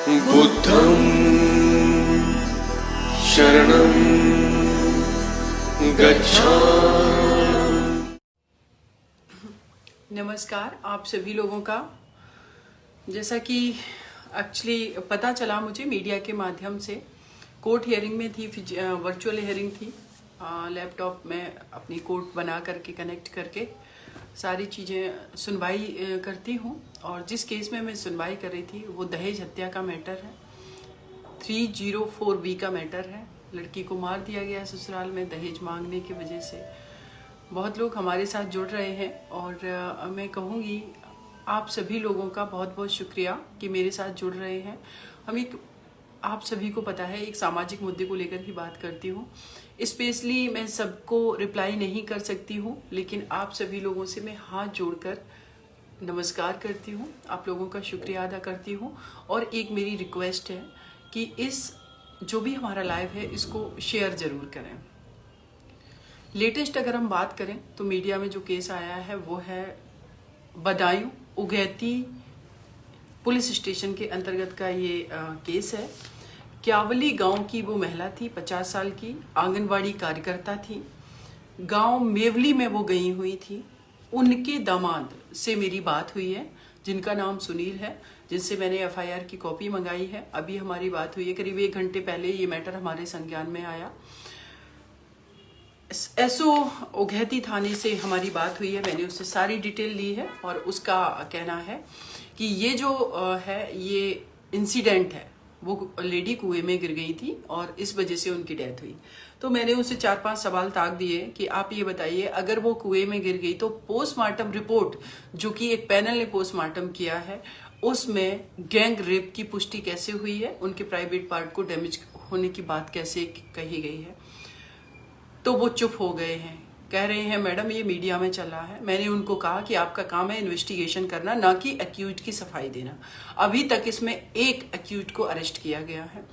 बुद्धं शरणं गच्छामि। नमस्कार आप सभी लोगों का। जैसा कि एक्चुअली पता चला मुझे मीडिया के माध्यम से, कोर्ट हियरिंग में थी, वर्चुअल हियरिंग थी। लैपटॉप में अपनी कोर्ट बना करके कनेक्ट करके सारी चीज़ें सुनवाई करती हूँ। और जिस केस में मैं सुनवाई कर रही थी वो दहेज हत्या का मैटर है, 304B का मैटर है। लड़की को मार दिया गया ससुराल में दहेज मांगने की वजह से। बहुत लोग हमारे साथ जुड़ रहे हैं और मैं कहूँगी आप सभी लोगों का बहुत बहुत शुक्रिया कि मेरे साथ जुड़ रहे हैं। आप सभी को पता है एक सामाजिक मुद्दे को लेकर ही बात करती हूँ। स्पेशली मैं सबको रिप्लाई नहीं कर सकती हूँ, लेकिन आप सभी लोगों से मैं हाथ जोड़कर नमस्कार करती हूँ, आप लोगों का शुक्रिया अदा करती हूँ। और एक मेरी रिक्वेस्ट है कि इस जो भी हमारा लाइव है इसको शेयर ज़रूर करें। लेटेस्ट अगर हम बात करें तो मीडिया में जो केस आया है वो है बदायूं उगैती पुलिस स्टेशन के अंतर्गत का ये केस है। क्यावली गांव की वो महिला थी, 50 साल की, आंगनवाड़ी कार्यकर्ता थी। गांव मेवली में वो गई हुई थी। उनके दामाद से मेरी बात हुई है, जिनका नाम सुनील है, जिनसे मैंने FIR की कॉपी मंगाई है। अभी हमारी बात हुई है, करीब 1 घंटे पहले ये मैटर हमारे संज्ञान में आया। SO उगैती थाने से हमारी बात हुई है, मैंने उससे सारी डिटेल ली है और उसका कहना है कि ये जो है ये इंसिडेंट है, वो लेडी कुएं में गिर गई थी और इस वजह से उनकी डेथ हुई। तो मैंने उसे 4-5 सवाल ताक दिए कि आप ये बताइए, अगर वो कुएं में गिर गई तो पोस्टमार्टम रिपोर्ट जो कि एक पैनल ने पोस्टमार्टम किया है उसमें गैंग रेप की पुष्टि कैसे हुई है, उनके प्राइवेट पार्ट को डैमेज होने की बात कैसे कही गई है। तो वो चुप हो गए हैं, कह रहे हैं मैडम ये मीडिया में चल रहा है। मैंने उनको कहा कि आपका काम है इन्वेस्टिगेशन करना, ना कि एक्यूज की सफाई देना। अभी तक इसमें एक एक्यूज को अरेस्ट किया गया है।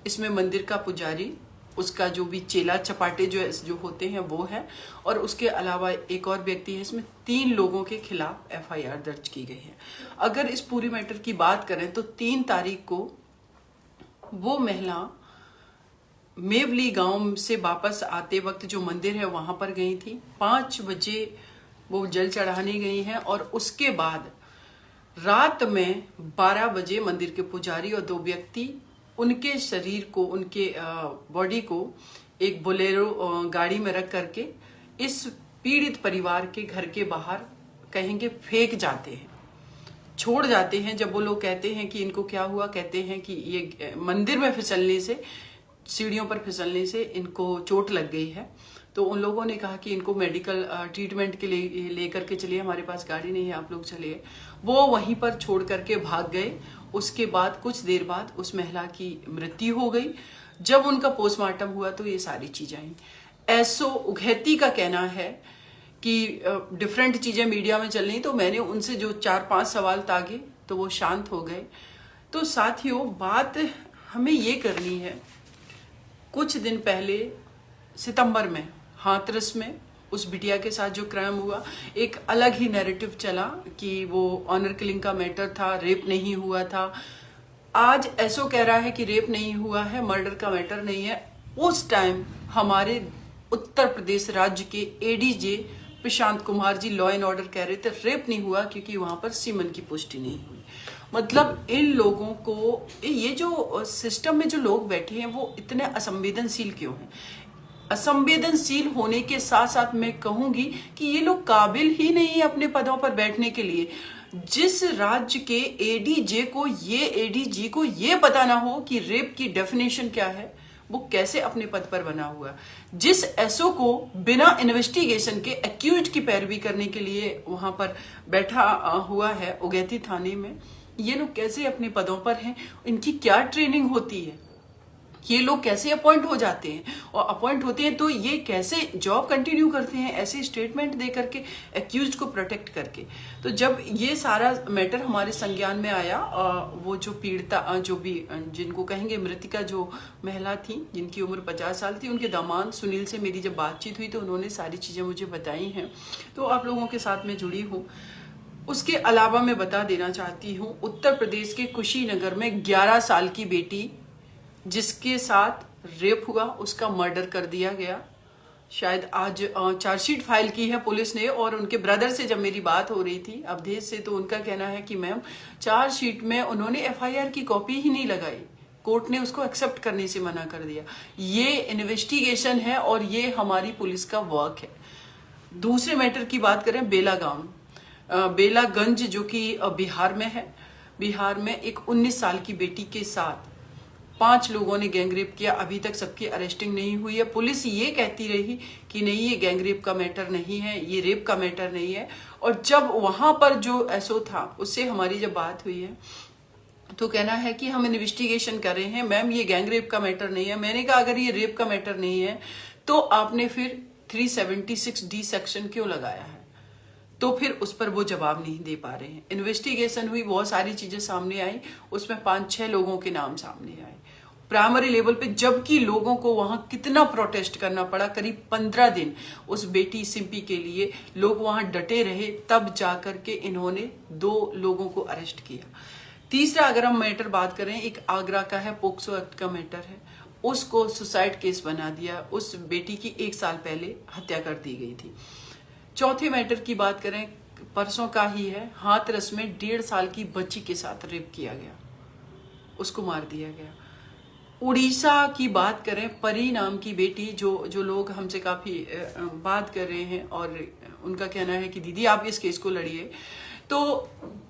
इसमें मंदिर का पुजारी, उसका जो भी चेला चपाटे जो होते हैं वो है, और उसके अलावा एक और व्यक्ति है। इसमें 3 लोगों के खिलाफ FIR दर्ज की गई है। अगर इस पूरी मैटर की बात करें तो 3 तारीख को वो महिला मेवली गांव से वापस आते वक्त जो मंदिर है वहां पर गई थी। 5 बजे वो जल चढ़ाने गई हैं और उसके बाद रात में 12 बजे मंदिर के पुजारी और 2 व्यक्ति उनके शरीर को, उनके बॉडी को एक बोलेरो गाड़ी में रख करके इस पीड़ित परिवार के घर के बाहर कहेंगे फेंक जाते हैं, छोड़ जाते हैं। जब वो लोग कहते हैं कि इनको क्या हुआ, कहते हैं कि ये मंदिर में फिसलने से, सीढ़ियों पर फिसलने से इनको चोट लग गई है। तो उन लोगों ने कहा कि इनको मेडिकल ट्रीटमेंट के लिए लेकर के चलिए, हमारे पास गाड़ी नहीं है, आप लोग चलिए। वो वहीं पर छोड़ करके भाग गए। उसके बाद कुछ देर बाद उस महिला की मृत्यु हो गई। जब उनका पोस्टमार्टम हुआ तो ये सारी चीजें आई। SO उगैती का कहना है कि डिफरेंट चीजें मीडिया में चल रही, तो मैंने उनसे जो 4-5 सवाल ताके तो वो शांत हो गए। तो साथियों, बात हमें ये करनी है, कुछ दिन पहले सितंबर में हाथरस में उस बिटिया के साथ जो क्राइम हुआ, एक अलग ही नैरेटिव चला कि वो ऑनर किलिंग का मैटर था, रेप नहीं हुआ था। आज SO कह रहा है कि रेप नहीं हुआ है, मर्डर का मैटर नहीं है। उस टाइम हमारे उत्तर प्रदेश राज्य के ADJ Prashant Kumar ji law and order कह रहे थे रेप नहीं हुआ क्योंकि वहां पर सीमन की पुष्टि नहीं हुई। मतलब इन लोगों को, ये जो सिस्टम में जो लोग बैठे हैं वो इतने असंवेदनशील क्यों हैं? असंवेदनशील होने के साथ साथ मैं कहूंगी कि ये लोग काबिल ही नहीं है अपने पदों पर बैठने के लिए। जिस राज्य के ADG को ये पता ना हो कि रेप की डेफिनेशन क्या है, वो कैसे अपने पद पर बना हुआ। जिस SO को बिना इन्वेस्टिगेशन के एक्यूज की पैरवी करने के लिए वहां पर बैठा हुआ है उगैती थाने में, ये लोग कैसे अपने पदों पर हैं? इनकी क्या ट्रेनिंग होती है? ये लोग कैसे अपॉइंट हो जाते हैं? और अपॉइंट होते हैं तो ये कैसे जॉब कंटिन्यू करते हैं ऐसे स्टेटमेंट दे करके, एक्यूज को प्रोटेक्ट करके। तो जब ये सारा मैटर हमारे संज्ञान में आया, वो जो पीड़िता, जो भी जिनको कहेंगे मृतिका, जो महिला थी जिनकी उम्र 50 साल थी, उनके दामाद सुनील से मेरी जब बातचीत हुई तो उन्होंने सारी चीज़ें मुझे बताई हैं, तो आप लोगों के साथ में जुड़ी हूँ। उसके अलावा मैं बता देना चाहती हूँ, उत्तर प्रदेश के कुशीनगर में 11 साल की बेटी जिसके साथ रेप हुआ, उसका मर्डर कर दिया गया। शायद आज चार्जशीट फाइल की है पुलिस ने, और उनके ब्रदर से जब मेरी बात हो रही थी अवधेश से, तो उनका कहना है कि मैम चार्जशीट में उन्होंने एफआईआर की कॉपी ही नहीं लगाई, कोर्ट ने उसको एक्सेप्ट करने से मना कर दिया। ये इन्वेस्टिगेशन है और ये हमारी पुलिस का वर्क है। दूसरे मैटर की बात करें, बेलागंज जो कि बिहार में है। बिहार में एक 19 साल की बेटी के साथ 5 लोगों ने गैंगरेप किया। अभी तक सबकी अरेस्टिंग नहीं हुई है। पुलिस ये कहती रही कि नहीं, ये गैंगरेप का मैटर नहीं है, ये रेप का मैटर नहीं है। और जब वहां पर जो एसओ था उससे हमारी जब बात हुई है तो कहना है कि हम इन्वेस्टिगेशन कर रहे हैं, मैम ये गैंगरेप का मैटर नहीं है। मैंने कहा अगर ये रेप का मैटर नहीं है तो आपने फिर 376D सेक्शन क्यों लगाया है? तो फिर उस पर वो जवाब नहीं दे पा रहे हैं। इन्वेस्टिगेशन हुई, बहुत सारी चीजें सामने आई, उसमें 5-6 लोगों के नाम सामने आए प्राइमरी लेवल पे, जबकि लोगों को वहां कितना प्रोटेस्ट करना पड़ा। करीब 15 दिन उस बेटी सिंपी के लिए लोग वहां डटे रहे, तब जाकर के इन्होंने 2 लोगों को अरेस्ट किया। तीसरा अगर हम मैटर बात करें, एक आगरा का है, पोक्सो एक्ट का मैटर है, उसको सुसाइड केस बना दिया। उस बेटी की 1 साल पहले हत्या कर दी गई थी। चौथे मैटर की बात करें, परसों का ही है, हाथरस में 1.5 साल की बच्ची के साथ रेप किया गया, उसको मार दिया गया। उड़ीसा की बात करें, परी नाम की बेटी, जो लोग हमसे काफी बात कर रहे हैं और उनका कहना है कि दीदी आप इस केस को लड़िए। तो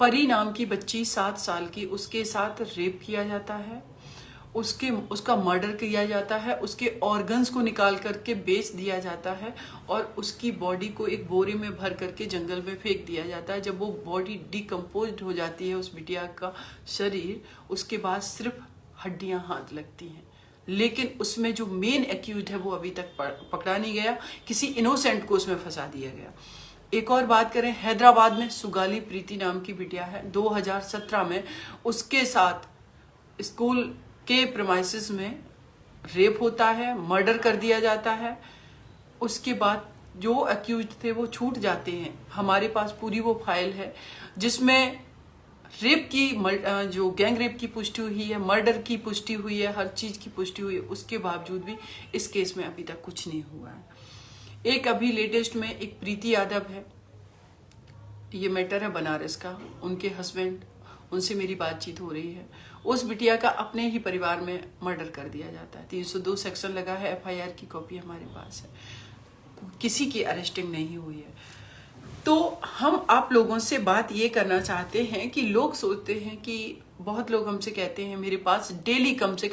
परी नाम की बच्ची 7 साल की, उसके साथ रेप किया जाता है, उसका मर्डर किया जाता है, उसके ऑर्गन्स को निकाल करके बेच दिया जाता है और उसकी बॉडी को एक बोरे में भर करके जंगल में फेंक दिया जाता है। जब वो बॉडी डिकम्पोज हो जाती है, उस बिटिया का शरीर, उसके बाद सिर्फ हड्डियां हाथ लगती हैं। लेकिन उसमें जो मेन एक्यूज है वो अभी तक पकड़ा नहीं गया, किसी इनोसेंट को उसमें फंसा दिया गया। एक और बात करें, हैदराबाद में सुगाली प्रीति नाम की बिटिया है, 2017 में उसके साथ स्कूल के प्रेमाइसिस में रेप होता है, मर्डर कर दिया जाता है। उसके बाद जो अक्यूज थे वो छूट जाते हैं। हमारे पास पूरी वो फाइल है जिसमें रेप की, जो गैंग रेप की पुष्टि हुई है, मर्डर की पुष्टि हुई है, हर चीज की पुष्टि हुई है। उसके बावजूद भी इस केस में अभी तक कुछ नहीं हुआ है। एक अभी लेटेस्ट में एक प्रीति यादव है, ये मैटर है बनारस का, उनके हस्बैंड, उनसे मेरी बातचीत हो रही है। उस बिटिया का अपने ही परिवार में मर्डर कर दिया जाता है। 302 सेक्शन लगा है, एफआईआर की कॉपी हमारे पास है, किसी की अरेस्टिंग नहीं हुई है। तो हम आप लोगों से बात ये करना चाहते हैं कि लोग सोचते हैं कि बहुत लोग हमसे कहते हैं, मेरे पास डेली कम से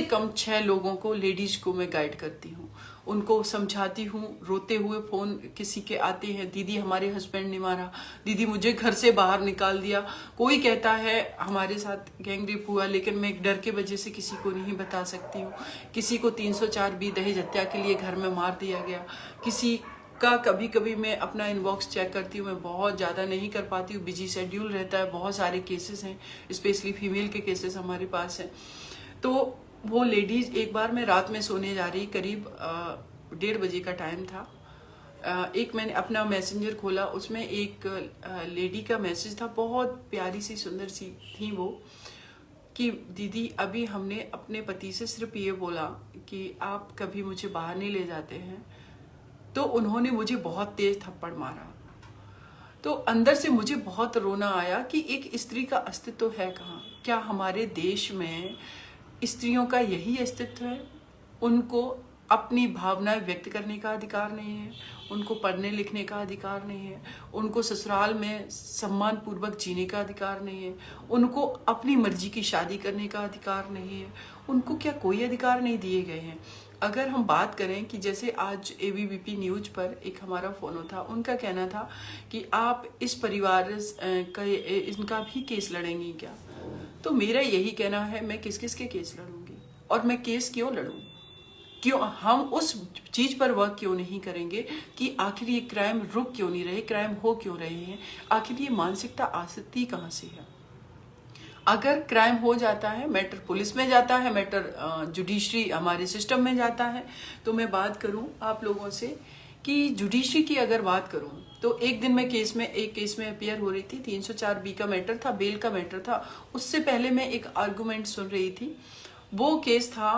कम 6 लोगों को, लेडीज को मैं गाइड करती हूँ, उनको समझाती हूँ। रोते हुए फोन किसी के आते हैं, दीदी हमारे हस्बैंड ने मारा, दीदी मुझे घर से बाहर निकाल दिया। कोई कहता है हमारे साथ गैंग रेप हुआ, लेकिन मैं एक डर के वजह से किसी को नहीं बता सकती हूँ। किसी को 304B दहेज हत्या के लिए घर में मार दिया गया। किसी का कभी कभी मैं अपना इनबॉक्स चेक करती हूँ, मैं बहुत ज़्यादा नहीं कर पाती हूँ, बिजी शेड्यूल रहता है, बहुत सारे केसेस हैं, स्पेशली फीमेल के केसेस हमारे पास हैं। तो वो लेडीज, एक बार मैं रात में सोने जा रही, करीब 1:30 बजे का टाइम था, एक मैंने अपना मैसेंजर खोला, उसमें एक लेडी का मैसेज था, बहुत प्यारी सी सुंदर सी थी वो, कि दीदी अभी हमने अपने पति से सिर्फ ये बोला कि आप कभी मुझे बाहर नहीं ले जाते हैं, तो उन्होंने मुझे बहुत तेज थप्पड़ मारा। तो अंदर से मुझे बहुत रोना आया कि एक स्त्री का अस्तित्व है कहाँ? क्या हमारे देश में स्त्रियों का यही अस्तित्व है? उनको अपनी भावनाएं व्यक्त करने का अधिकार नहीं है, उनको पढ़ने लिखने का अधिकार नहीं है, उनको ससुराल में सम्मान पूर्वक जीने का अधिकार नहीं है, उनको अपनी मर्जी की शादी करने का अधिकार नहीं है, उनको क्या कोई अधिकार नहीं दिए गए हैं? अगर हम बात करें कि जैसे आज ABVP न्यूज पर एक हमारा फोन था, उनका कहना था कि आप इस परिवार का इनका भी केस लड़ेंगी क्या? तो मेरा यही कहना है, मैं किस किस के केस लड़ूंगी, और मैं केस क्यों लड़ूं? क्यों हम उस चीज पर वर्क क्यों नहीं करेंगे कि आखिर ये क्राइम रुक क्यों नहीं रहे, क्राइम हो क्यों रहे हैं, आखिर ये मानसिकता आसक्ति कहाँ से है? अगर क्राइम हो जाता है, मैटर पुलिस में जाता है, मैटर जुडिशरी हमारे सिस्टम में जाता है, तो मैं बात करूं आप लोगों से कि जुडिशरी की अगर बात करूं तो एक दिन मैं एक केस में अपियर हो रही थी। 304B का मैटर था, बेल का मैटर था। उससे पहले मैं एक आर्गुमेंट सुन रही थी। वो केस था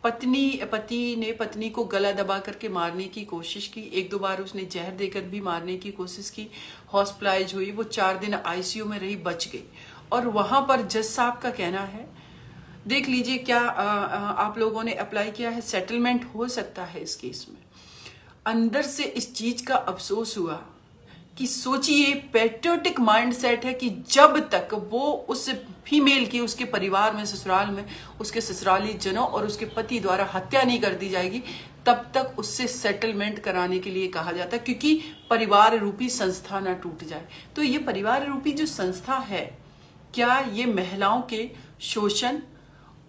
पति ने पत्नी को गला दबा करके मारने की कोशिश की। 1-2 बार उसने जहर देकर भी मारने की कोशिश की। हॉस्पिटलाइज हुई, वो 4 दिन आईसीयू में रही, बच गई। और वहां पर जज साहब का कहना है, देख लीजिए क्या आप लोगों ने अप्लाई किया है, सेटलमेंट हो सकता है इस केस में। अंदर से इस चीज का अफसोस हुआ कि सोचिए, पैट्रियोटिक माइंडसेट है कि जब तक वो उस फीमेल की उसके परिवार में, ससुराल में, उसके ससुराली जनों और उसके पति द्वारा हत्या नहीं कर दी जाएगी, तब तक उससे सेटलमेंट कराने के लिए कहा जाता है, क्योंकि परिवार रूपी संस्था ना टूट जाए। तो ये परिवार रूपी जो संस्था है, क्या ये महिलाओं के शोषण,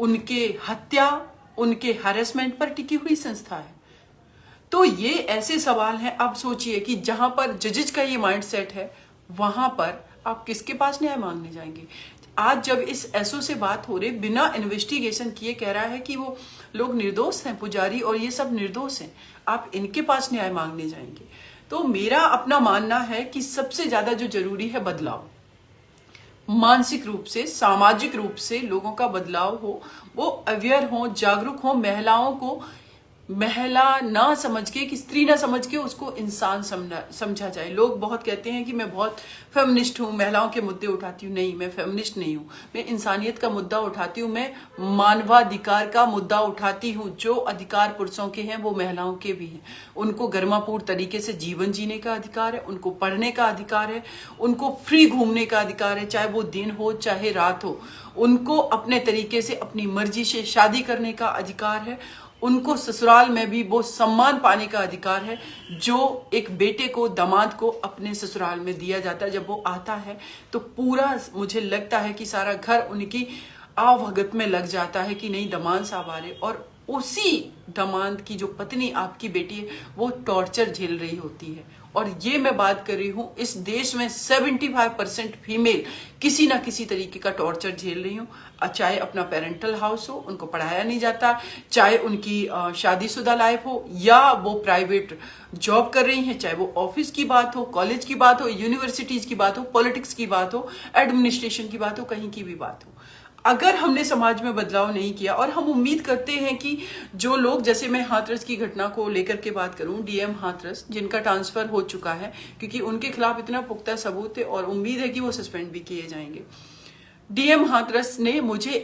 उनके हत्या, उनके हैरेसमेंट पर टिकी हुई संस्था है? तो ये ऐसे सवाल हैं। आप सोचिए कि जहां पर जजेज का ये माइंडसेट है, वहां पर आप किसके पास न्याय मांगने जाएंगे? आज जब इस एसओ से बात हो रही, बिना इन्वेस्टिगेशन किए कह रहा है कि वो लोग निर्दोष हैं, पुजारी और ये सब निर्दोष हैं, आप इनके पास न्याय मांगने जाएंगे? तो मेरा अपना मानना है कि सबसे ज्यादा जो जरूरी है बदलाव, मानसिक रूप से, सामाजिक रूप से लोगों का बदलाव हो, वो अवेयर हो, जागरूक हो, महिलाओं को महिला ना समझ के, कि स्त्री ना समझ के उसको इंसान समझा जाए। लोग बहुत कहते हैं कि मैं बहुत फेमिनिस्ट हूँ, महिलाओं के मुद्दे उठाती हूँ। नहीं, मैं फेमिनिस्ट नहीं हूँ, मैं इंसानियत का मुद्दा उठाती हूँ, मैं मानवाधिकार का मुद्दा उठाती हूँ। जो अधिकार पुरुषों के हैं वो महिलाओं के भी हैं। उनको गर्मापूर्ण तरीके से जीवन जीने का अधिकार है, उनको पढ़ने का अधिकार है, उनको फ्री घूमने का अधिकार है, चाहे वो दिन हो चाहे रात हो। उनको अपने तरीके से अपनी मर्जी से शादी करने का अधिकार है। उनको ससुराल में भी वो सम्मान पाने का अधिकार है जो एक बेटे को, दामाद को अपने ससुराल में दिया जाता है। जब वो आता है तो पूरा, मुझे लगता है कि सारा घर उनकी आवभगत में लग जाता है कि नहीं, दामाद साहब आ रहे। और उसी दामाद की जो पत्नी, आपकी बेटी है, वो टॉर्चर झेल रही होती है। और ये मैं बात कर रही हूं, इस देश में 75% फीमेल किसी ना किसी तरीके का टॉर्चर झेल रही हूं। चाहे अपना पेरेंटल हाउस हो, उनको पढ़ाया नहीं जाता, चाहे उनकी शादीशुदा लाइफ हो, या वो प्राइवेट जॉब कर रही हैं, चाहे वो ऑफिस की बात हो, कॉलेज की बात हो, यूनिवर्सिटीज की बात हो, पॉलिटिक्स की बात हो, एडमिनिस्ट्रेशन की बात हो, कहीं की भी बात हो। अगर हमने समाज में बदलाव नहीं किया, और हम उम्मीद करते हैं कि जो लोग, जैसे मैं हाथरस की घटना को लेकर के बात करूं, डीएम हाथरस जिनका ट्रांसफर हो चुका है क्योंकि उनके खिलाफ इतना पुख्ता सबूत है और उम्मीद है कि वो सस्पेंड भी किए जाएंगे। डीएम हाथरस ने मुझे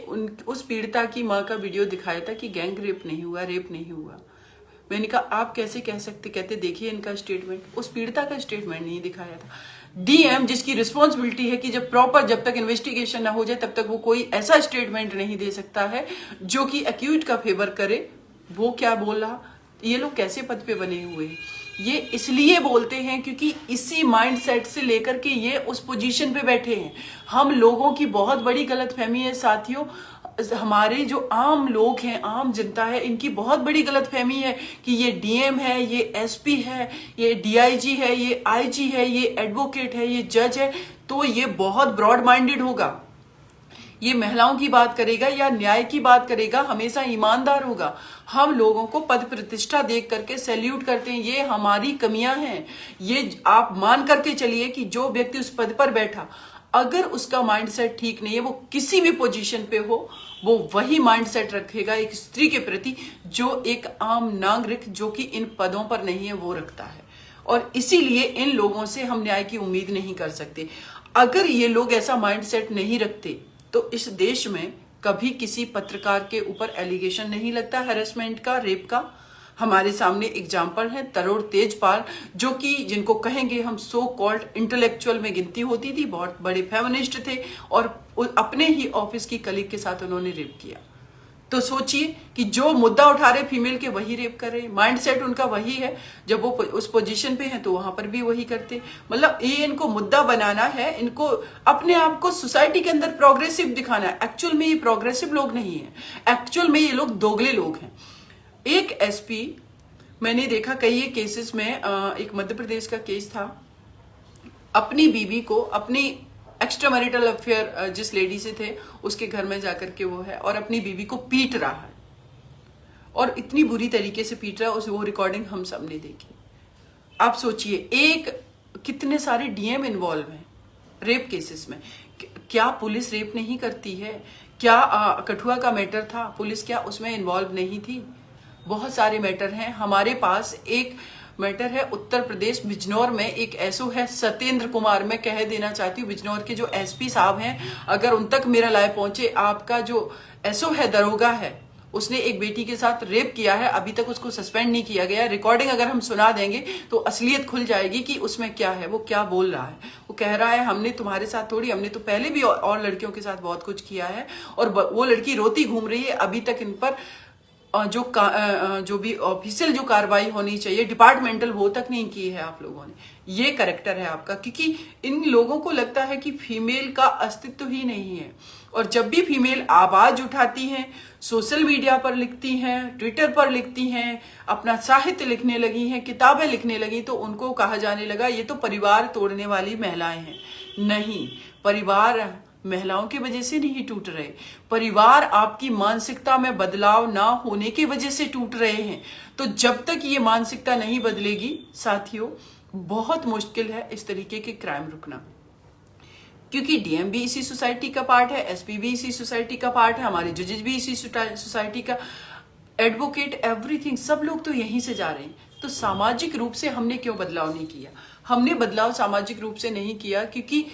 उस पीड़िता की मां का वीडियो दिखाया था कि गैंग रेप नहीं हुआ, रेप नहीं हुआ। मैंने कहा आप कैसे कह सकते? कहते देखिए इनका स्टेटमेंट। उस पीड़िता का स्टेटमेंट नहीं दिखाया था। डीएम जिसकी रिस्पॉन्सिबिलिटी है कि जब तक इन्वेस्टिगेशन ना हो जाए तब तक वो कोई ऐसा स्टेटमेंट नहीं दे सकता है जो कि एक्यूज का फेवर करे, वो क्या बोल रहा? ये लोग कैसे पद पे बने हुए हैं? ये इसलिए बोलते हैं क्योंकि इसी माइंडसेट से लेकर के ये उस पोजीशन पे बैठे हैं। हम लोगों की बहुत बड़ी गलतफहमी है साथियों, हमारे जो आम लोग हैं, आम जनता है, इनकी बहुत बड़ी गलतफहमी है कि ये डीएम है, ये एसपी है, ये डीआईजी है, ये आईजी है, ये एडवोकेट है, ये जज है, तो ये बहुत ब्रॉड माइंडेड होगा, ये महिलाओं की बात करेगा या न्याय की बात करेगा, हमेशा ईमानदार होगा। हम लोगों को पद प्रतिष्ठा देख करके सैल्यूट करते हैं, ये हमारी कमियां हैं। ये आप मान करके चलिए कि जो व्यक्ति उस पद पर बैठा, अगर उसका माइंडसेट ठीक नहीं है, वो किसी भी पोजीशन पे हो, वो वही माइंडसेट रखेगा एक स्त्री के प्रति जो एक आम नागरिक जो कि इन पदों पर नहीं है वो रखता है। और इसीलिए इन लोगों से हम न्याय की उम्मीद नहीं कर सकते। अगर ये लोग ऐसा माइंडसेट नहीं रखते तो इस देश में कभी किसी पत्रकार के ऊपर एलिगेशन नहीं लगता हैरेसमेंट का, रेप का। हमारे सामने एग्जाम्पल है तरोड़ तेजपाल, जो कि जिनको कहेंगे हम सो कॉल्ड इंटेलेक्चुअल में गिनती होती थी, बहुत बड़े फेमिनिस्ट थे और अपने ही ऑफिस की कलीग के साथ उन्होंने रेप किया। तो सोचिए कि जो मुद्दा उठा रहे फीमेल के वही रेप कर रहे, माइंडसेट उनका वही है। जब वो उस पोजीशन पे हैं तो वहां पर भी वही करते। मतलब ये इनको मुद्दा बनाना है, इनको अपने आप को सोसाइटी के अंदर प्रोग्रेसिव दिखाना है। एक्चुअल में ये प्रोग्रेसिव लोग नहीं है, एक्चुअल में ये लोग दोगले लोग हैं। एक एसपी मैंने देखा कई केसेस में, एक मध्य प्रदेश का केस था, अपनी बीवी को, अपनी एक्स्ट्रा मैरिटल अफेयर जिस लेडी से थे उसके घर में जाकर के वो है और अपनी बीवी को पीट रहा है। और इतनी बुरी तरीके से पीट रहा है, वो रिकॉर्डिंग हम सब ने देखी। आप सोचिए, कितने सारे डीएम इन्वॉल्व हैं रेप केसेस में। क्या पुलिस रेप नहीं करती है? क्या कठुआ का मैटर था, पुलिस क्या उसमें इन्वॉल्व नहीं थी? बहुत सारे मैटर हैं हमारे पास। एक मैटर है उत्तर प्रदेश बिजनौर में, एक एसओ है सत्येंद्र कुमार। मैं कह देना चाहती हूँ बिजनौर के जो एसपी साहब हैं, अगर उन तक मेरा लाइव पहुंचे, आपका जो एसओ है, दरोगा है, उसने एक बेटी के साथ रेप किया है, अभी तक उसको सस्पेंड नहीं किया गया। रिकॉर्डिंग अगर हम सुना देंगे तो असलियत खुल जाएगी कि उसमें क्या है, वो क्या बोल रहा है। वो कह रहा है हमने तुम्हारे साथ थोड़ी, हमने तो पहले भी और लड़कियों के साथ बहुत कुछ किया है। और वो लड़की रोती घूम रही है, अभी तक इन पर जो भी ऑफिशियल जो कार्रवाई होनी चाहिए डिपार्टमेंटल, वो तक नहीं की है आप लोगों ने। ये कैरेक्टर है आपका, क्योंकि इन लोगों को लगता है कि फीमेल का अस्तित्व ही नहीं है। और जब भी फीमेल आवाज उठाती हैं, सोशल मीडिया पर लिखती हैं, ट्विटर पर लिखती हैं, अपना साहित्य लिखने लगी हैं, किताबें लिखने लगी, तो उनको कहा जाने लगा ये तो परिवार तोड़ने वाली महिलाएं हैं। नहीं, परिवार महिलाओं की वजह से नहीं टूट रहे, परिवार आपकी मानसिकता में बदलाव ना होने की वजह से टूट रहे हैं। तो जब तक ये मानसिकता नहीं बदलेगी साथियों, बहुत मुश्किल है इस तरीके के क्राइम रुकना। क्योंकि डीएम भी इसी सोसाइटी का पार्ट है, एसपी भी इसी सोसाइटी का पार्ट है, हमारे जजेस भी इसी सोसाइटी का, एडवोकेट, एवरीथिंग, सब लोग तो यहीं से जा रहे हैं। तो सामाजिक रूप से हमने क्यों बदलाव नहीं किया? हमने बदलाव सामाजिक रूप से नहीं किया क्योंकि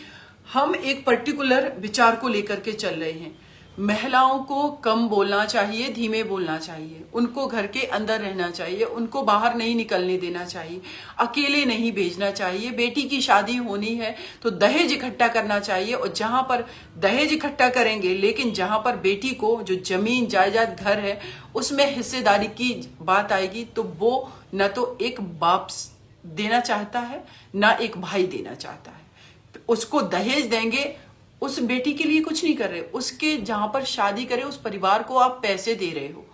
हम एक पर्टिकुलर विचार को लेकर के चल रहे हैं। महिलाओं को कम बोलना चाहिए, धीमे बोलना चाहिए, उनको घर के अंदर रहना चाहिए, उनको बाहर नहीं निकलने देना चाहिए, अकेले नहीं भेजना चाहिए। बेटी की शादी होनी है तो दहेज इकट्ठा करना चाहिए, और जहां पर दहेज इकट्ठा करेंगे, लेकिन जहां पर बेटी को जो जमीन जायदाद घर है उसमें हिस्सेदारी की बात आएगी, तो वो न तो एक बाप देना चाहता है, ना एक भाई देना चाहता है। उसको दहेज देंगे, उस बेटी के लिए कुछ नहीं कर रहे, उसके जहां पर शादी करे उस परिवार को आप पैसे दे रहे हो।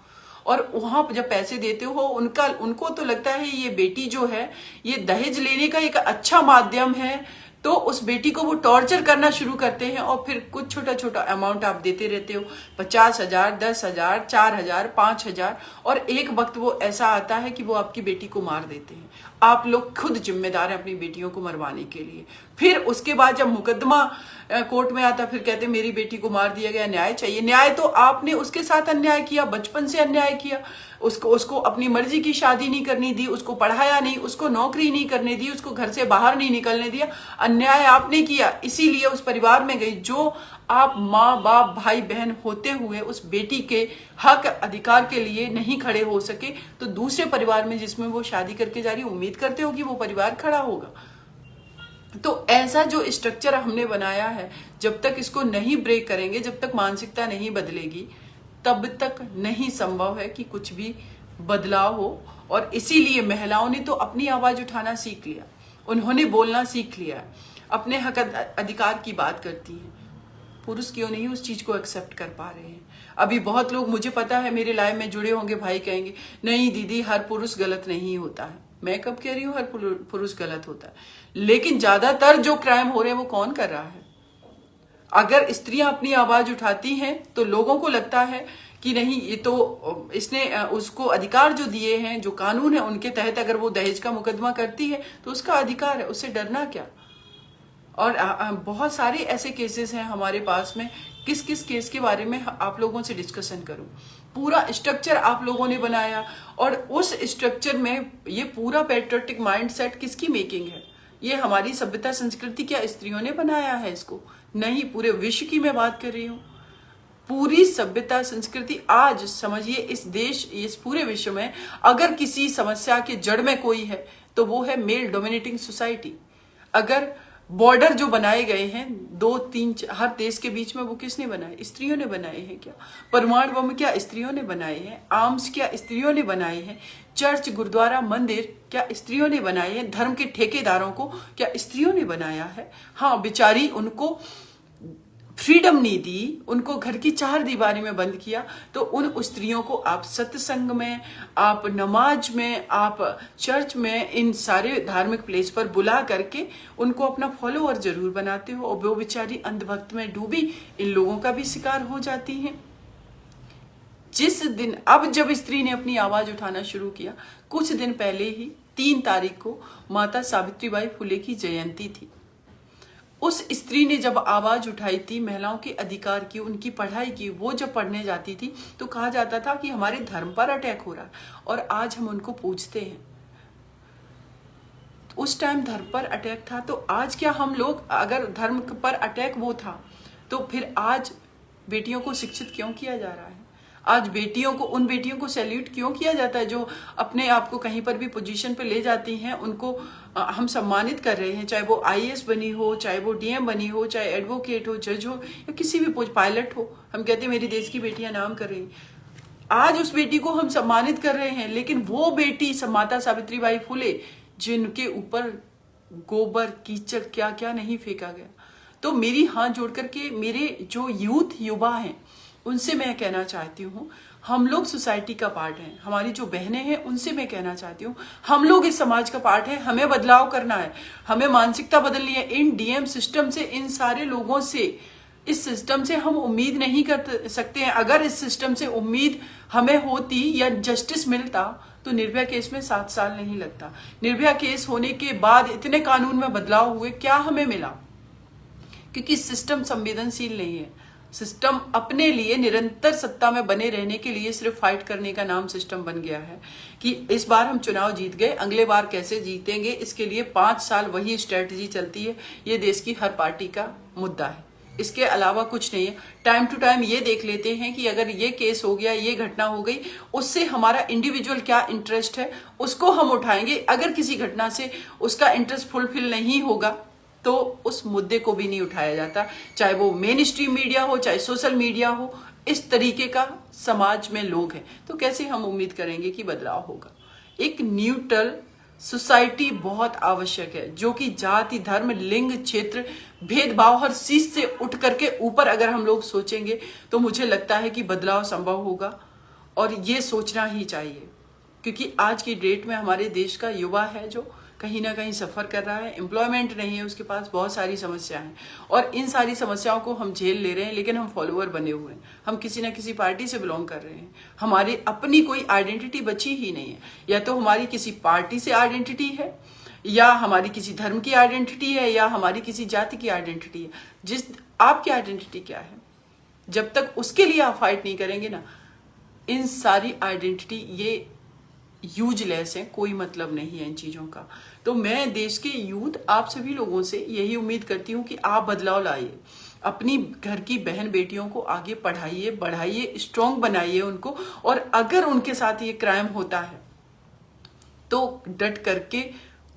और वहां जब पैसे देते हो, उनको तो लगता है ये बेटी जो है ये दहेज लेने का एक अच्छा माध्यम है, तो उस बेटी को वो टॉर्चर करना शुरू करते हैं। और फिर कुछ छोटा छोटा अमाउंट आप देते रहते हो, 50,000, 10,000, 4,000, 5,000, और एक वक्त वो ऐसा आता है कि वो आपकी बेटी को मार देते हैं। आप लोग खुद जिम्मेदार हैं अपनी बेटियों को मरवाने के लिए। फिर उसके बाद जब मुकदमा कोर्ट में आता, फिर कहते मेरी बेटी को मार दिया गया, न्याय चाहिए। न्याय तो आपने उसके साथ अन्याय किया, बचपन से अन्याय किया, उसको अपनी मर्जी की शादी नहीं करनी दी, उसको पढ़ाया नहीं, उसको नौकरी नहीं करने दी, उसको घर से बाहर नहीं निकलने दिया। अन्याय आपने किया, इसीलिए उस परिवार में गई। जो आप माँ बाप भाई बहन होते हुए उस बेटी के हक अधिकार के लिए नहीं खड़े हो सके, तो दूसरे परिवार में जिसमें वो शादी करके जा रही, उम्मीद करते हो कि वो परिवार खड़ा होगा। तो ऐसा जो स्ट्रक्चर हमने बनाया है, जब तक इसको नहीं ब्रेक करेंगे, जब तक मानसिकता नहीं बदलेगी, तब तक नहीं संभव है कि कुछ भी बदलाव हो। और इसीलिए महिलाओं ने तो अपनी आवाज उठाना सीख लिया, उन्होंने बोलना सीख लिया, अपने हक अधिकार की बात करती हैं। पुरुष क्यों नहीं उस चीज को एक्सेप्ट कर पा रहे हैं? अभी बहुत लोग, मुझे पता है मेरे लाइव में जुड़े होंगे भाई, कहेंगे नहीं दीदी हर पुरुष गलत नहीं होता है। मैं कब कह रही हूँ हर पुरुष गलत होता है? लेकिन ज्यादातर जो क्राइम हो रहे हैं वो कौन कर रहा है? अगर स्त्रियां अपनी आवाज उठाती हैं तो लोगों को लगता है कि नहीं, ये तो इसने उसको अधिकार जो दिए हैं, जो कानून है उनके तहत अगर वो दहेज का मुकदमा करती है तो उसका अधिकार है, उससे डरना क्या। और बहुत सारे ऐसे केसेस हैं हमारे पास में। किस किस केस के बारे में आप लोगों से डिस्कशन करूं? पूरा स्ट्रक्चर आप लोगों ने बनाया, और उस स्ट्रक्चर में ये पूरा पैट्रियोटिक माइंडसेट किसकी मेकिंग है? ये हमारी सभ्यता संस्कृति क्या स्त्रियों ने बनाया है इसको? नहीं, पूरे विश्व की मैं बात कर रही हूँ। पूरी सभ्यता संस्कृति आज समझिए, इस देश, इस पूरे विश्व में अगर किसी समस्या के जड़ में कोई है तो वो है मेल डोमिनेटिंग सोसाइटी। अगर बॉर्डर जो बनाए गए हैं 2, 3 हर देश के बीच में, वो किसने बनाए? स्त्रियों ने बनाए हैं क्या? परमाणु बम क्या स्त्रियों ने बनाए हैं? आर्म्स क्या स्त्रियों ने बनाए हैं? चर्च, गुरुद्वारा, मंदिर क्या स्त्रियों ने बनाए हैं? धर्म के ठेकेदारों को क्या स्त्रियों ने बनाया है? हाँ, बेचारी उनको फ्रीडम नहीं दी, उनको घर की 4 दीवारी में बंद किया। तो उन स्त्रियों को आप सत्संग में, आप नमाज में, आप चर्च में, इन सारे धार्मिक प्लेस पर बुला करके उनको अपना फॉलोअर जरूर बनाते हो, और वो बेचारी अंधभक्त में डूबी इन लोगों का भी शिकार हो जाती हैं। जिस दिन अब जब स्त्री ने अपनी आवाज उठाना शुरू किया, कुछ दिन पहले ही 3 तारीख को माता सावित्रीबाई फुले की जयंती थी। उस स्त्री ने जब आवाज उठाई थी महिलाओं के अधिकार की, उनकी पढ़ाई की, वो जब पढ़ने जाती थी तो कहा जाता था कि हमारे धर्म पर अटैक हो रहा है, और आज हम उनको पूछते हैं। उस टाइम धर्म पर अटैक था, तो आज क्या हम लोग, अगर धर्म पर अटैक वो था, तो फिर आज बेटियों को शिक्षित क्यों किया जा रहा है? आज बेटियों को, उन बेटियों को सैल्यूट क्यों किया जाता है जो अपने आप को कहीं पर भी पोजीशन पे ले जाती हैं? उनको हम सम्मानित कर रहे हैं, चाहे वो आईएएस बनी हो, चाहे वो डीएम बनी हो, चाहे एडवोकेट हो, जज हो, या किसी भी पायलट हो। हम कहते हैं मेरी देश की बेटियां नाम कर रही। आज उस बेटी को हम सम्मानित कर रहे हैं, लेकिन वो बेटी माता सावित्रीबाई फुले, जिनके ऊपर गोबर, कीचड़, क्या क्या नहीं फेंका गया। तो मेरी हाथ जोड़ करके मेरे जो युवा हैं उनसे मैं कहना चाहती हूँ, हम लोग सोसाइटी का पार्ट हैं। हमारी जो बहनें हैं उनसे मैं कहना चाहती हूँ, हम लोग इस समाज का पार्ट है। हमें बदलाव करना है, हमें मानसिकता बदलनी है। इन डीएम सिस्टम से, इन सारे लोगों से, इस सिस्टम से हम उम्मीद नहीं कर सकते हैं। अगर इस सिस्टम से उम्मीद हमें होती या जस्टिस मिलता तो निर्भया केस में 7 साल नहीं लगता। निर्भया केस होने के बाद इतने कानून में बदलाव हुए, क्या हमें मिला? क्योंकि सिस्टम संवेदनशील नहीं है। सिस्टम अपने लिए निरंतर सत्ता में बने रहने के लिए सिर्फ फाइट करने का नाम सिस्टम बन गया है कि इस बार हम चुनाव जीत गए, अगले बार कैसे जीतेंगे, इसके लिए 5 साल वही स्ट्रेटजी चलती है। ये देश की हर पार्टी का मुद्दा है, इसके अलावा कुछ नहीं है। टाइम टू टाइम ये देख लेते हैं कि अगर ये केस हो गया, ये घटना हो गई, उससे हमारा इंडिविजुअल क्या इंटरेस्ट है उसको हम उठाएंगे। अगर किसी घटना से उसका इंटरेस्ट फुलफिल नहीं होगा तो उस मुद्दे को भी नहीं उठाया जाता, चाहे वो मेन स्ट्रीम मीडिया हो, चाहे सोशल मीडिया हो। इस तरीके का समाज में लोग हैं, तो कैसे हम उम्मीद करेंगे कि बदलाव होगा? एक न्यूट्रल सोसाइटी बहुत आवश्यक है, जो कि जाति, धर्म, लिंग, क्षेत्र, भेदभाव हर चीज से उठ करके ऊपर अगर हम लोग सोचेंगे तो मुझे लगता है कि बदलाव संभव होगा। और ये सोचना ही चाहिए, क्योंकि आज की डेट में हमारे देश का युवा है जो कहीं ना कहीं सफर कर रहा है, एम्प्लॉयमेंट नहीं है उसके पास, बहुत सारी समस्याएं हैं, और इन सारी समस्याओं को हम झेल ले रहे हैं। लेकिन हम फॉलोअर बने हुए हैं, हम किसी ना किसी पार्टी से बिलोंग कर रहे हैं, हमारी अपनी कोई आइडेंटिटी बची ही नहीं है। या तो हमारी किसी पार्टी से आइडेंटिटी है, या हमारी किसी धर्म की आइडेंटिटी है, या हमारी किसी जाति की आइडेंटिटी है। जिस आपकी आइडेंटिटी क्या है, जब तक उसके लिए आप फाइट नहीं करेंगे ना, इन सारी आइडेंटिटी ये यूजलेस है, कोई मतलब नहीं है इन चीजों का। तो मैं देश के यूथ, आप सभी लोगों से यही उम्मीद करती हूँ कि आप बदलाव लाइए, अपनी घर की बहन बेटियों को आगे पढ़ाइए, बढ़ाइए, स्ट्रांग बनाइए उनको। और अगर उनके साथ ये क्राइम होता है तो डट करके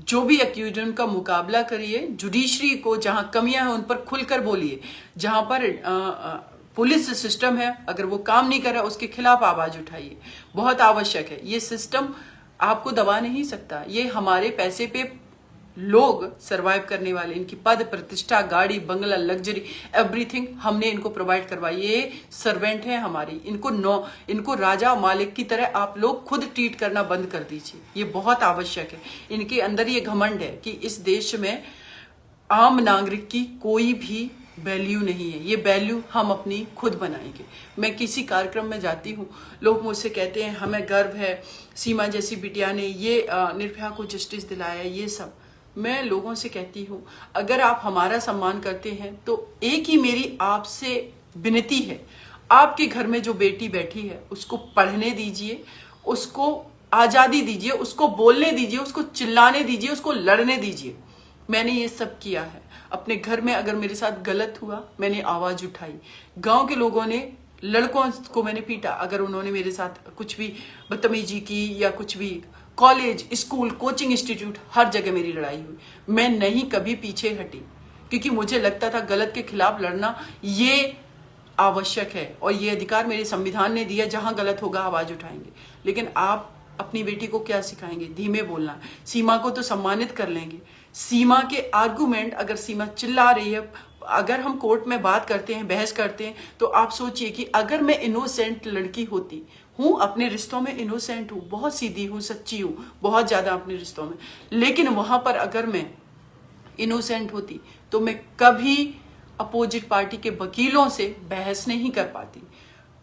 जो भी एक्यूज है उनका मुकाबला करिए। जुडिशरी को जहां कमियां हैं उन पर खुलकर बोलिए। जहां पर पुलिस सिस्टम है, अगर वो काम नहीं कर रहा उसके खिलाफ आवाज उठाइए, बहुत आवश्यक है। ये सिस्टम आपको दबा नहीं सकता। ये हमारे पैसे पे लोग सरवाइव करने वाले, इनकी पद प्रतिष्ठा, गाड़ी बंगला, लग्जरी, एवरीथिंग हमने इनको प्रोवाइड करवाई। ये सर्वेंट है हमारी, इनको राजा मालिक की तरह आप लोग खुद ट्रीट करना बंद कर दीजिए। ये बहुत आवश्यक है। इनके अंदर ये घमंड है कि इस देश में आम नागरिक की कोई भी वैल्यू नहीं है, ये वैल्यू हम अपनी खुद बनाएंगे। मैं किसी कार्यक्रम में जाती हूँ, लोग मुझसे कहते हैं हमें गर्व है, सीमा जैसी बिटिया ने ये निर्भया को जस्टिस दिलाया, ये सब। मैं लोगों से कहती हूँ, अगर आप हमारा सम्मान करते हैं तो एक ही मेरी आपसे विनती है, आपके घर में जो बेटी बैठी है उसको पढ़ने दीजिए, उसको आजादी दीजिए, उसको बोलने दीजिए, उसको चिल्लाने दीजिए, उसको लड़ने दीजिए। मैंने ये सब किया है अपने घर में। अगर मेरे साथ गलत हुआ मैंने आवाज उठाई। गांव के लोगों ने, लड़कों को मैंने पीटा अगर उन्होंने मेरे साथ कुछ भी बदतमीजी की या कुछ भी। कॉलेज, स्कूल, कोचिंग इंस्टीट्यूट, हर जगह मेरी लड़ाई हुई। मैं नहीं कभी पीछे हटी, क्योंकि मुझे लगता था गलत के खिलाफ लड़ना ये आवश्यक है और ये अधिकार मेरे संविधान ने दिया। जहां गलत होगा आवाज उठाएंगे। लेकिन आप अपनी बेटी को क्या सिखाएंगे? धीमे बोलना। सीमा को तो सम्मानित कर लेंगे। सीमा के आर्गुमेंट, अगर सीमा चिल्ला रही है, अगर हम कोर्ट में बात करते हैं, बहस करते हैं, तो आप सोचिए कि अगर मैं इनोसेंट लड़की होती हूँ, अपने रिश्तों में इनोसेंट हूँ, बहुत सीधी हूँ, सच्ची हूँ, बहुत ज्यादा अपने रिश्तों में, लेकिन वहां पर अगर मैं इनोसेंट होती तो मैं कभी अपोजिट पार्टी के वकीलों से बहस नहीं कर पाती।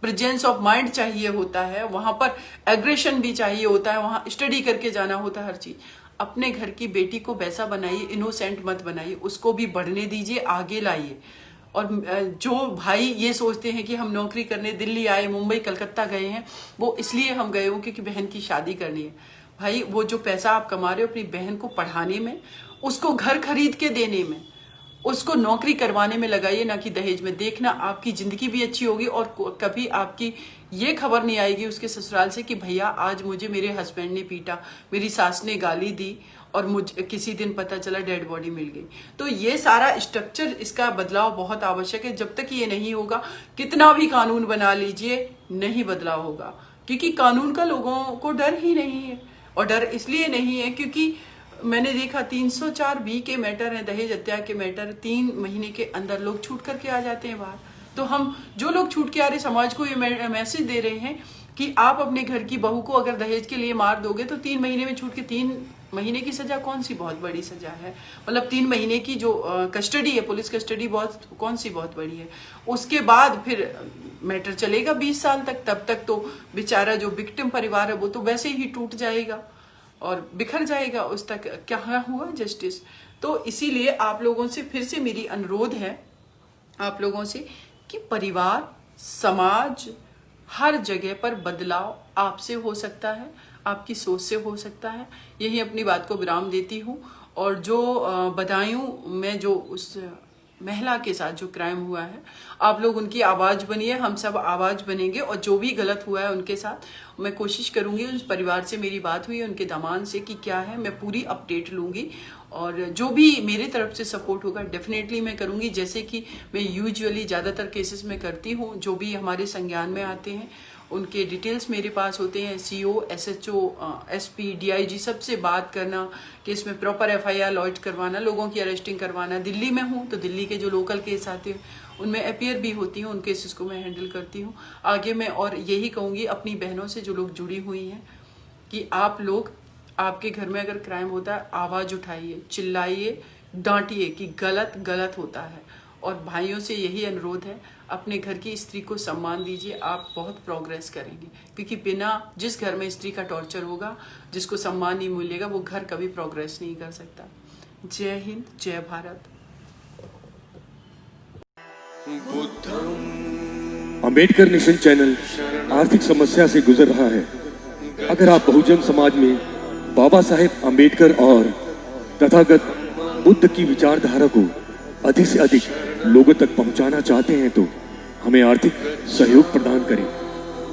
प्रेजेंस ऑफ माइंड चाहिए होता है, वहां पर एग्रेशन भी चाहिए होता है, वहां स्टडी करके जाना होता है हर चीज। अपने घर की बेटी को वैसा बनाइए, इनोसेंट मत बनाइए, उसको भी बढ़ने दीजिए, आगे लाइए। और जो भाई ये सोचते हैं कि हम नौकरी करने दिल्ली आए, मुंबई कलकत्ता गए हैं, वो इसलिए हम गए हो क्योंकि बहन की शादी करनी है। भाई वो जो पैसा आप कमा रहे हो अपनी बहन को पढ़ाने में, उसको घर खरीद के देने में, उसको नौकरी करवाने में लगाइए, ना कि दहेज में। देखना आपकी जिंदगी भी अच्छी होगी और कभी आपकी ये खबर नहीं आएगी उसके ससुराल से कि भैया आज मुझे मेरे हस्बैंड ने पीटा, मेरी सास ने गाली दी और मुझे किसी दिन पता चला डेड बॉडी मिल गई। तो ये सारा स्ट्रक्चर, इसका बदलाव बहुत आवश्यक है। जब तक ये नहीं होगा, कितना भी कानून बना लीजिए, नहीं बदलाव होगा, क्योंकि कानून का लोगों को डर ही नहीं है। और डर इसलिए नहीं है क्योंकि मैंने देखा 304B के मैटर है, दहेज हत्या के मैटर, 3 महीने के अंदर लोग छूट करके आ जाते हैं बाहर। तो हम जो लोग छूट के आ रहे, समाज को ये मैसेज दे रहे हैं कि आप अपने घर की बहू को अगर दहेज के लिए मार दोगे तो 3 महीने में छूट के, 3 महीने की सजा कौन सी बहुत बड़ी सजा है? मतलब 3 महीने की जो कस्टडी है, पुलिस कस्टडी, बहुत कौन सी बहुत बड़ी है? उसके बाद फिर मैटर चलेगा 20 साल तक। तब तक तो बेचारा जो विक्टिम परिवार है वो तो वैसे ही टूट जाएगा और बिखर जाएगा, उस तक क्या हुआ जस्टिस। तो इसीलिए आप लोगों से फिर से मेरी अनुरोध है आप लोगों से कि परिवार, समाज, हर जगह पर बदलाव आपसे हो सकता है, आपकी सोच से हो सकता है। यही अपनी बात को विराम देती हूँ। और जो बदायूं में जो उस महिला के साथ जो क्राइम हुआ है, आप लोग उनकी आवाज बनिए, हम सब आवाज बनेंगे। और जो भी गलत हुआ है उनके साथ मैं कोशिश करूंगी, उस परिवार से मेरी बात हुई है, उनके दामाद से, कि क्या है, मैं पूरी अपडेट लूंगी। और जो भी मेरे तरफ से सपोर्ट होगा डेफिनेटली मैं करूंगी, जैसे कि मैं यूजुअली ज़्यादातर केसेस में करती हूँ। जो भी हमारे संज्ञान में आते हैं उनके डिटेल्स मेरे पास होते हैं। CO, SHO, SP, DIG सबसे बात करना, केस में प्रॉपर FIR लॉन्च करवाना, लोगों की अरेस्टिंग करवाना। दिल्ली में हूँ तो दिल्ली के जो लोकल केस आते हैं उनमें अपीयर भी होती हूँ, उन केसेस को मैं हैंडल करती हूँ। आगे मैं और यही कहूँगी अपनी बहनों से जो लोग जुड़ी हुई हैं कि आप लोग, आपके घर में अगर क्राइम होता है, आवाज़ उठाइए, चिल्लाइए, डांटिए कि गलत गलत होता है। और भाइयों से यही अनुरोध है, अपने घर की स्त्री को सम्मान दीजिए, आप बहुत प्रोग्रेस करेंगे। क्योंकि बिना, जिस घर में स्त्री का टॉर्चर होगा, जिसको सम्मान नहीं मिलेगा, वो घर कभी प्रोग्रेस नहीं कर सकता। जय हिंद, जय भारत। बुद्धं अंबेडकर नेशन चैनल आर्थिक समस्या से गुजर रहा है। अगर आप बहुजन समाज में बाबा साहेब अंबेडकर और तथागत बुद्ध की विचारधारा को अधिक से अधिक लोगों तक पहुंचाना चाहते हैं तो हमें आर्थिक सहयोग प्रदान करें,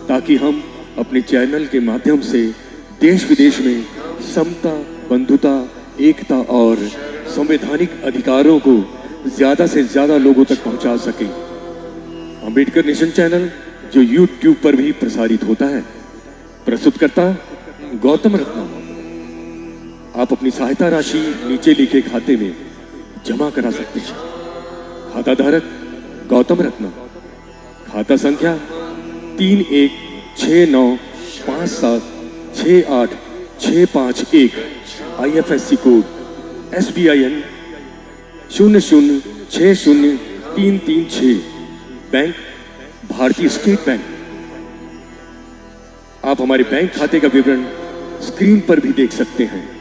ताकि हम अपने चैनल के माध्यम से देश विदेश में समता, बंधुता, एकता और संवैधानिक अधिकारों को ज्यादा से ज्यादा लोगों तक पहुंचा सकें। अंबेडकर नेशन चैनल जो YouTube पर भी प्रसारित होता है, प्रस्तुतकर्ता गौतम रत्नम। आप अपनी सहायता राशि नीचे लिखे खाते में जमा करा सकते हैं। खाता धारक गौतम रत्नम। खाता संख्या 316957686551। IFSC code SBIN 0060336। बैंक भारतीय स्टेट बैंक। आप हमारे बैंक खाते का विवरण स्क्रीन पर भी देख सकते हैं।